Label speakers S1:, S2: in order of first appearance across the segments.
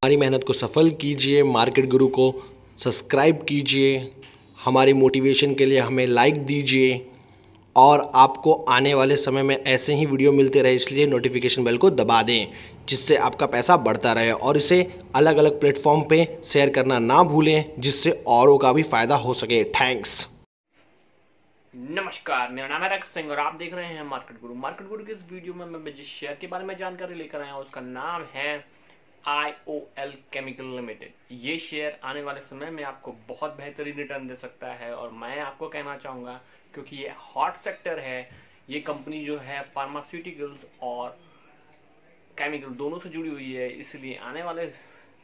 S1: हमारी मेहनत को सफल कीजिए, मार्केट गुरु को सब्सक्राइब कीजिए, हमारी मोटिवेशन के लिए हमें लाइक दीजिए और आपको आने वाले समय में ऐसे ही वीडियो मिलते रहे, इसलिए नोटिफिकेशन बेल को दबा दें जिससे आपका पैसा बढ़ता रहे और इसे अलग अलग प्लेटफॉर्म पे शेयर करना ना भूलें जिससे औरों का भी फ़ायदा हो सके। थैंक्स।
S2: नमस्कार, मेरा नाम है रख सिंह और आप देख रहे हैं मार्केट गुरु। मार्केट गुरु के इस वीडियो में मैं जिस शेयर के बारे में जानकारी लेकर आया हूँ उसका नाम है IOL केमिकल लिमिटेड। ये शेयर आने वाले समय में आपको बहुत बेहतरीन रिटर्न दे सकता है और मैं आपको कहना चाहूँगा क्योंकि ये हॉट सेक्टर है। ये कंपनी जो है फार्मास्यूटिकल्स और केमिकल दोनों से जुड़ी हुई है, इसलिए आने वाले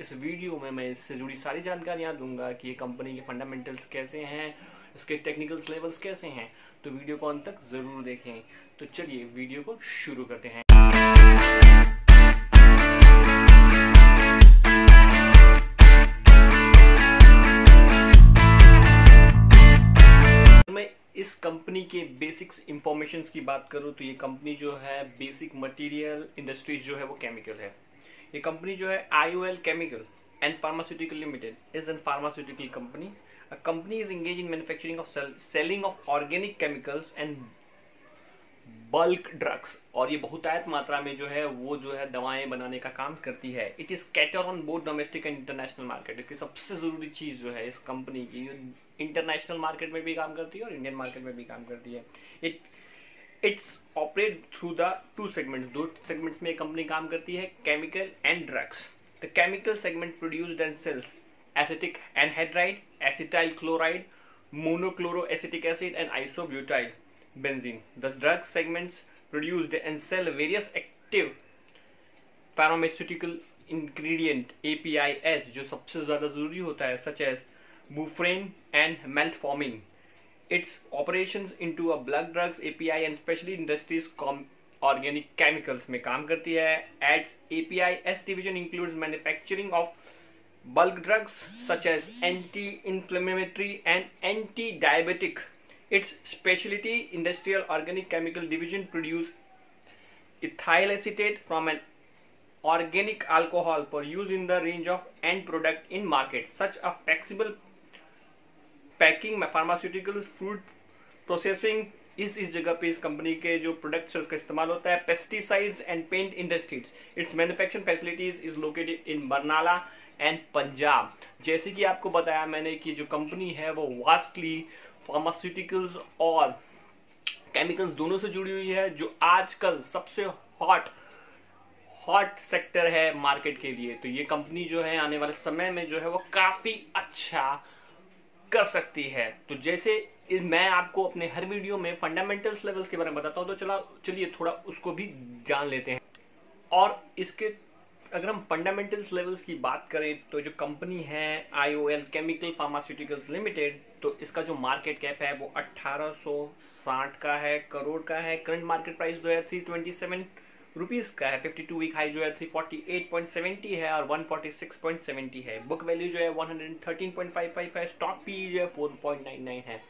S2: इस वीडियो में मैं इससे जुड़ी सारी जानकारियाँ दूंगा कि ये कंपनी के फंडामेंटल्स कैसे हैं, इसके टेक्निकल लेवल्स कैसे हैं। तो वीडियो को अंत तक ज़रूर देखें। तो चलिए वीडियो को शुरू करते हैं। मैं इस कंपनी के बेसिक्स इंफॉर्मेशंस की बात करूं तो ये कंपनी जो है बेसिक मटेरियल इंडस्ट्रीज जो है वो केमिकल है। ये कंपनी जो है IOL chemical and pharmaceutical limited is an pharmaceutical company. A company is engaged in manufacturing of selling of organic chemicals and bulk drugs। और ये बहुतायत मात्रा में जो है वो जो है दवाएं बनाने का काम करती है। It is cater on both domestic and international market. इसकी सबसे जरूरी चीज जो है इस कंपनी की, इंटरनेशनल मार्केट में भी काम करती है और इंडियन मार्केट में भी काम करती है। It's operate through the two segments. दो सेगमेंट्स में कंपनी काम करती है, chemical and drugs. The chemical segment produced and sales acetic anhydride, acetyl chloride, monochloroacetic acid and isobutyl benzene. The drug segments produced and sell various active pharmaceutical ingredient APIs जो सबसे ज़्यादा ज़रूरी होता है, such as buprenorphine and metformin. Its operations into a blood drugs API and specialty industries organic chemicals में काम करती है. Its APIs division includes manufacturing of bulk drugs such as anti-inflammatory and anti-diabetic. Its specialty industrial organic chemical division produce ethyl acetate from an organic alcohol for use in the range of end product in market. Such a flexible packing pharmaceuticals, food processing इस जगह पे इस company के जो products है उसका इस्तेमाल होता है। Pesticides and paint industries. It's manufacturing facilities is located in Barnala and Punjab. जैसे कि आपको बताया मैंने कि जो कंपनी है वो वास्टली फार्मास्यूटिकल्स और केमिकल्स दोनों से जुड़ी हुई है, जो आजकल सबसे हॉट सेक्टर है मार्केट के लिए। तो ये कंपनी जो है आने वाले समय में जो है वो काफी अच्छा कर सकती है। तो जैसे मैं आपको अपने हर वीडियो में फंडामेंटल्स लेवल्स के बारे में बताता हूँ, तो चलिए थोड़ा उसको भी जान लेते हैं। और इसके अगर हम फंडामेंटल्स लेवल्स की बात करें तो जो कंपनी है IOL केमिकल फार्मास्यूटिकल्स लिमिटेड, तो इसका जो मार्केट कैप है वो 1860 का है, करोड़ का है। करंट मार्केट प्राइस जो है 327 रुपीज का है। 52 वीक हाई जो है 348.70 है और 146.70 है। बुक वैल्यू जो है 113.55 है। स्टॉक पी जो है 4.99 है।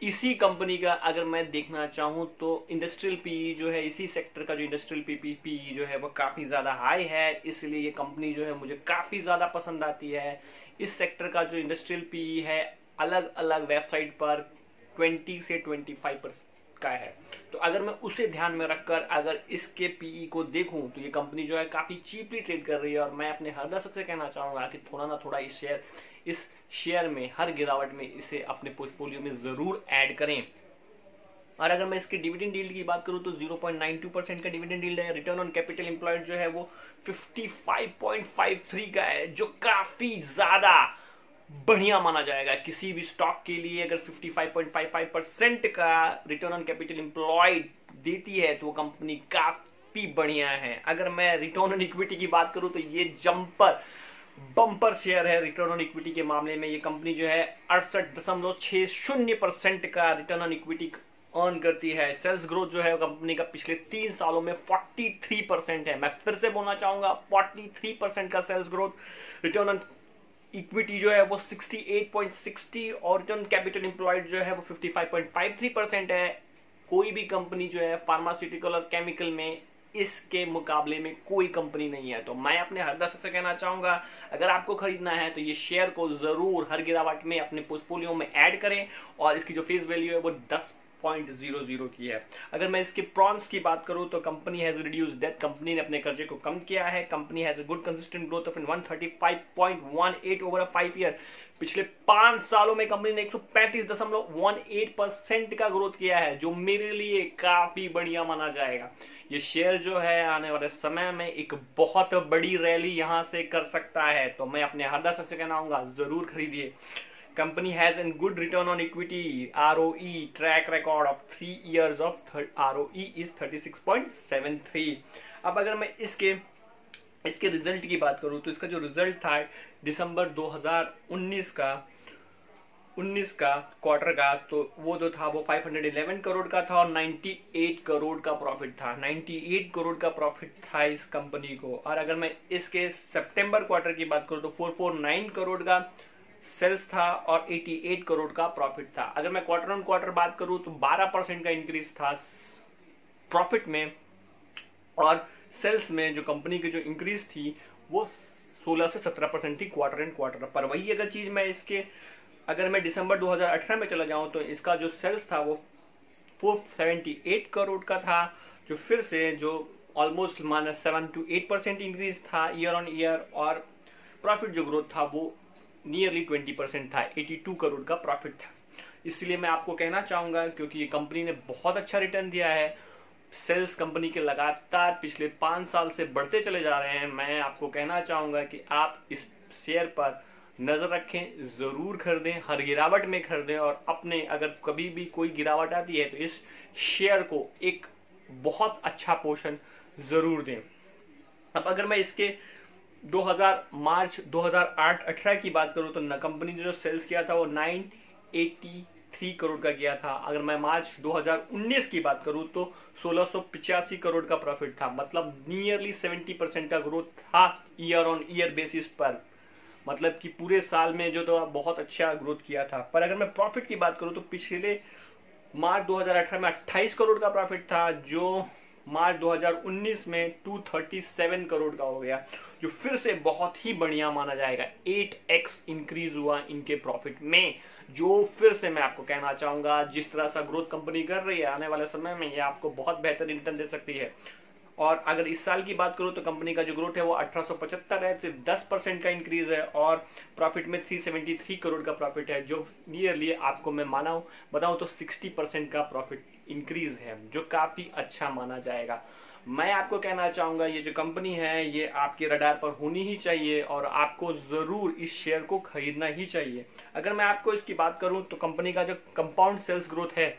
S2: इसी कंपनी का अगर मैं देखना चाहूँ तो इंडस्ट्रियल पी जो है, इसी सेक्टर का जो इंडस्ट्रियल पी जो है वो काफ़ी ज़्यादा हाई है, इसलिए ये कंपनी जो है मुझे काफ़ी ज़्यादा पसंद आती है। इस सेक्टर का जो इंडस्ट्रियल पी है अलग अलग वेबसाइट पर 20 से 25% का है। तो अगर मैं उसे ध्यान में रखकर अगर इसके पीई को देखूं तो ये कंपनी जो है काफ़ी चीपली ट्रेड कर रही है और मैं अपने हर दर्शक से कहना चाहूँगा कि थोड़ा ना थोड़ा इस शेयर में हर गिरावट में इसे अपने पोर्टफोलियो में जरूर ऐड करें। और अगर मैं इसके डिविडेंड यील्ड की बात करूं तो 0.92% का डिविडेंड यील्ड है। रिटर्न ऑन कैपिटल एम्प्लॉयड जो है वो 55.53 का है, जो काफी ज्यादा बढ़िया माना जाएगा किसी भी स्टॉक के लिए। अगर 55.55% का रिटर्न ऑन कैपिटल एम्प्लॉयड देती है तो वो कंपनी काफी बढ़िया है। अगर मैं रिटर्न ऑन इक्विटी की बात करूं तो ये बम्पर शेयर है। रिटर्न ऑन इक्विटी के मामले में ये कंपनी जो है 68.60% का रिटर्न ऑन इक्विटी अर्न करती है। सेल्स ग्रोथ जो है कंपनी का पिछले 3 सालों में 43% है। मैं फिर से बोलना चाहूंगा 43% का sales growth. Return on equity जो है वो 68.60 और रिटर्न कैपिटल एम्प्लॉयड जो है वो 55.53% है। कोई भी कंपनी जो है फार्मास्यूटिकल और केमिकल में इसके मुकाबले में कोई कंपनी नहीं है। तो मैं अपने हर दर्शक से कहना चाहूंगा, अगर आपको खरीदना है तो ये शेयर को जरूर हर गिरावट में अपने पोर्टफोलियो में ऐड करें, और इसकी जो फेस वैल्यू है वो 10.00 की है। अगर मैं इसके प्रॉन्स की बात करूं तो company has reduce debt, company ने अपने कर्जे को कम किया है। Company has a good consistent growth of 135.18 over a 5 year. पिछले 5 सालों में कंपनी ने 135.18% का ग्रोथ किया है, जो मेरे लिए काफी बढ़िया माना जाएगा। ये शेयर जो है आने वाले समय में एक बहुत बड़ी रैली यहां से कर सकता है। तो मैं अपने हर दर्शक से कहना चाहूंगा, जरूर खरीदिए। Company has a good return on equity, ROE track record of 3 years of ROE is 36.73। अब अगर मैं इसके रिजल्ट की बात करूं तो इसका जो रिजल्ट था दिसंबर 2019 का क्वार्टर का, तो वो जो था वो 511 करोड़ का था और 98 करोड़ का प्रॉफिट था। 98 करोड़ का प्रॉफिट था इस कंपनी को। और अगर मैं इसके सितंबर क्वार्टर की बात करूं तो 449 करोड़ का सेल्स था और 88 करोड़ का प्रॉफिट था। अगर मैं क्वार्टर ऑन क्वार्टर बात करूं तो 12% का इंक्रीज था प्रॉफिट में, और सेल्स में जो कंपनी की जो इंक्रीज थी वो 16 से 17% थी क्वार्टर एंड क्वार्टर पर। वही अगर चीज मैं अगर मैं दिसंबर 2018 में चला जाऊं तो इसका जो सेल्स था वो 478 करोड़ का था, जो फिर से जो ऑलमोस्ट माइनस 7 to 8% इंक्रीज था ईयर ऑन ईयर, और प्रॉफिट जो ग्रोथ था वो नियरली 20% था, 82 करोड़ का प्रॉफिट था। इसलिए मैं आपको कहना चाहूंगा, क्योंकि ये कंपनी ने बहुत अच्छा रिटर्न दिया है, सेल्स कंपनी के लगातार पिछले 5 साल से बढ़ते चले जा रहे हैं, मैं आपको कहना चाहूंगा कि आप इस शेयर पर नजर रखें, जरूर खरीदें, हर गिरावट में खरीदें, और अपने अगर कभी भी कोई गिरावट आती है तो इस शेयर को एक बहुत अच्छा पोर्शन जरूर दें। अब अगर मैं इसके मार्च 2008-18 की बात करूं तो कंपनी ने जो सेल्स किया था वो 983 करोड़ का किया था। अगर मैं मार्च 2019 की बात करूं तो 1685 करोड़ का प्रॉफिट था, मतलब नियरली 70% का ग्रोथ था ईयर ऑन ईयर बेसिस पर, मतलब कि पूरे साल में जो तो बहुत अच्छा ग्रोथ किया था। पर अगर मैं प्रॉफिट की बात करूं तो पिछले मार्च 2018 में 28 करोड़ का प्रॉफिट था, जो मार्च 2019 में 237 करोड़ का हो गया, जो फिर से बहुत ही बढ़िया माना जाएगा। 8x इंक्रीज हुआ इनके प्रॉफिट में, जो फिर से मैं आपको कहना चाहूंगा, जिस तरह से ग्रोथ कंपनी कर रही है आने वाले समय में ये आपको बहुत बेहतरीन रिटर्न दे सकती है। और अगर इस साल की बात करूं तो कंपनी का जो ग्रोथ है वो 1875 है, सिर्फ 10% का इंक्रीज है, और प्रॉफिट में 373 करोड़ का प्रॉफिट है, जो नियरली आपको मैं बताऊं तो 60% का प्रॉफिट इंक्रीज है, जो काफी अच्छा माना जाएगा। मैं आपको कहना चाहूंगा ये जो कंपनी है ये आपके रडार पर होनी ही चाहिए, और आपको जरूर इस शेयर को खरीदना ही चाहिए। अगर मैं आपको इसकी बात करूं तो कंपनी का जो कंपाउंड सेल्स ग्रोथ है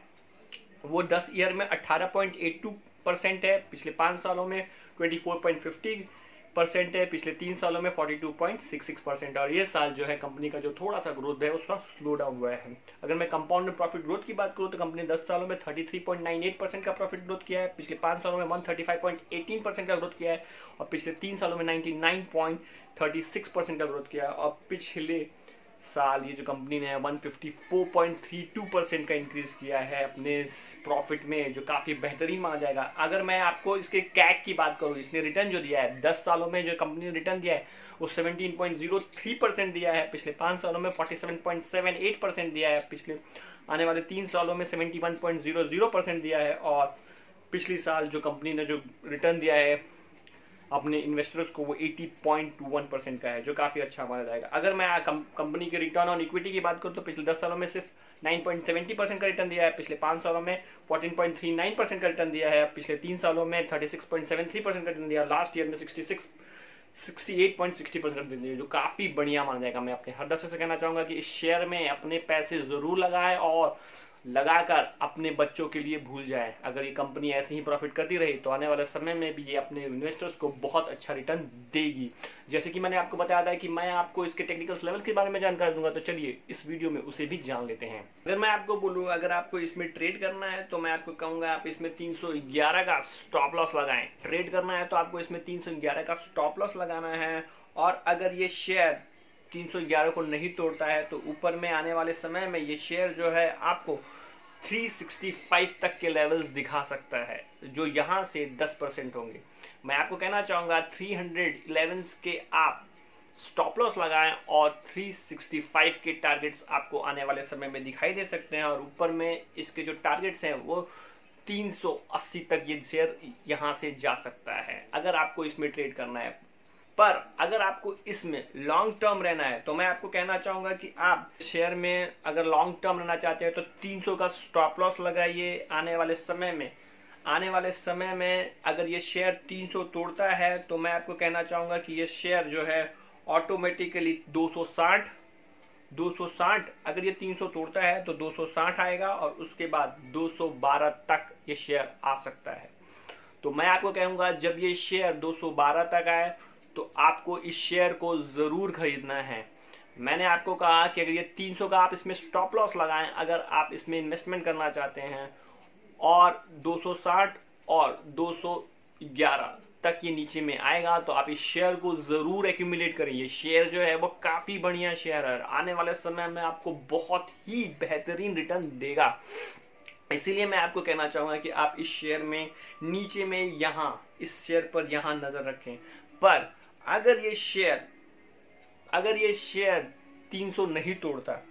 S2: वो 10 ईयर में 18.82% है, पिछले 5 सालों में 24.50% है, पिछले 3 सालों में 42.66%, और ये साल जो है कंपनी का जो थोड़ा सा ग्रोथ है उसका स्लो डाउन हुआ है। अगर मैं कंपाउंड प्रॉफिट ग्रोथ की बात करूं तो कंपनी 10 सालों में 33.98% का प्रॉफिट ग्रोथ किया है, पिछले 5 सालों में 135.18% का ग्रोथ किया है, और पिछले 3 सालों में 99.36% का ग्रोथ किया है, और पिछले साल ये जो कंपनी ने 154.32% का इंक्रीज किया है अपने प्रॉफिट में, जो काफी बेहतरीन माना जाएगा। अगर मैं आपको इसके कैक की बात करूं, इसने रिटर्न जो दिया है 10 सालों में जो कंपनी ने रिटर्न दिया है वो 17.03% दिया है, पिछले 5 सालों में 47.78% दिया है, पिछले आने वाले 3 सालों में 71.00% दिया है, और पिछली साल जो कंपनी ने जो रिटर्न दिया है अपने इन्वेस्टर्स को वो 80.21% का है, जो काफी अच्छा माना जाएगा। अगर मैं कंपनी के रिटर्न ऑन इक्विटी की बात करूं तो पिछले 10 सालों में सिर्फ 9.70% का रिटर्न दिया है, पिछले 5 सालों में 14.39% का रिटर्न दिया है, पिछले 3 सालों में 36.73% का रिटर्न दिया, लास्ट ईयर में 68.60% का रिटर्न दिया, जो काफी बढ़िया माना जाएगा। मैं अपने हर दर्शक से कहना चाहूंगा कि इस शेयर में अपने पैसे जरूर लगाएं, और लगाकर अपने बच्चों के लिए भूल जाए। अगर ये कंपनी ऐसे ही प्रॉफिट करती रही तो आने वाले समय में भी ये अपने इन्वेस्टर्स को बहुत अच्छा रिटर्न देगी। जैसे कि मैंने आपको बताया था कि मैं आपको इसके टेक्निकल लेवल्स के बारे में जानकारी दूंगा, तो चलिए इस वीडियो में उसे भी जान लेते हैं। अगर मैं आपको बोलूँ, अगर आपको इसमें ट्रेड करना है तो मैं आपको कहूंगा आप इसमें 311 का स्टॉप लॉस लगाएं। ट्रेड करना है तो आपको इसमें 311 का स्टॉप लॉस लगाना है, और अगर ये शेयर 311 को नहीं तोड़ता है तो ऊपर में आने वाले समय में ये शेयर जो है आपको 365 तक के लेवल्स दिखा सकता है, जो यहाँ से 10% होंगे। मैं आपको कहना चाहूँगा 311 के आप स्टॉप लॉस लगाएं और 365 के टारगेट्स आपको आने वाले समय में दिखाई दे सकते हैं। और ऊपर में इसके जो टारगेट्स हैं वो 380 तक ये शेयर यहाँ से जा सकता है अगर आपको इसमें ट्रेड करना है। पर अगर आपको इसमें लॉन्ग टर्म रहना है तो मैं आपको कहना चाहूँगा कि आप शेयर में अगर लॉन्ग टर्म रहना चाहते हैं तो 300 का स्टॉप लॉस लगाइए। आने वाले समय में अगर ये शेयर 300 तोड़ता है तो मैं आपको कहना चाहूँगा कि ये शेयर जो है ऑटोमेटिकली 260 अगर ये 300 तोड़ता है तो 260 आएगा और उसके बाद 212 तक ये शेयर आ सकता है। तो मैं आपको कहूँगा जब ये शेयर 212 तक आए तो आपको इस शेयर को ज़रूर खरीदना है। मैंने आपको कहा कि अगर ये 300 का आप इसमें स्टॉप लॉस लगाएं अगर आप इसमें इन्वेस्टमेंट करना चाहते हैं, और 260 और 211 तक ये नीचे में आएगा तो आप इस शेयर को ज़रूर एक्यूमुलेट करें। ये शेयर जो है वो काफ़ी बढ़िया शेयर है, आने वाले समय में आपको बहुत ही बेहतरीन रिटर्न देगा। इसीलिए मैं आपको कहना चाहूँगा कि आप इस शेयर में नीचे में यहाँ इस शेयर पर यहाँ नज़र रखें। पर अगर ये शेयर 300 नहीं तोड़ता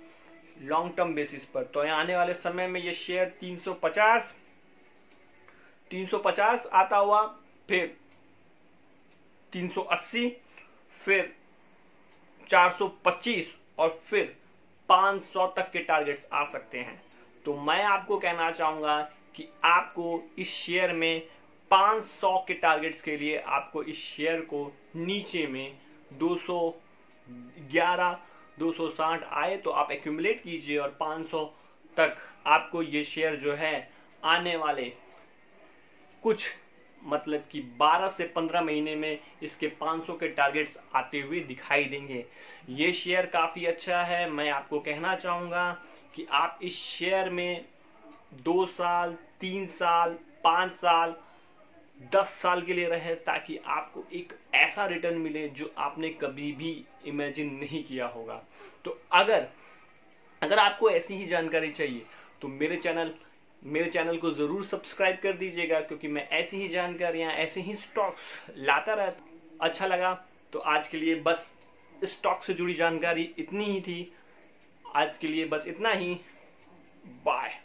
S2: लॉन्ग टर्म बेसिस पर तो यहाँ आने वाले समय में ये शेयर 350 आता हुआ, फिर 380, फिर 425 और फिर 500 तक के टारगेट्स आ सकते हैं। तो मैं आपको कहना चाहूँगा कि आपको इस शेयर में 500 के टारगेट्स के लिए आपको इस शेयर को नीचे में 211 260 आए तो आप एक्यूमुलेट कीजिए और 500 तक आपको ये शेयर जो है आने वाले कुछ मतलब कि 12 से 15 महीने में इसके 500 के टारगेट्स आते हुए दिखाई देंगे। ये शेयर काफ़ी अच्छा है। मैं आपको कहना चाहूँगा कि आप इस शेयर में 2 साल 3 साल 5 साल 10 साल के लिए रहे ताकि आपको एक ऐसा रिटर्न मिले जो आपने कभी भी इमेजिन नहीं किया होगा। तो अगर आपको ऐसी ही जानकारी चाहिए तो मेरे चैनल को ज़रूर सब्सक्राइब कर दीजिएगा, क्योंकि मैं ऐसी ही जानकारियाँ ऐसे ही स्टॉक्स लाता रहता। अच्छा लगा तो आज के लिए बस स्टॉक से जुड़ी जानकारी इतनी ही थी। आज के लिए बस इतना ही। बाय।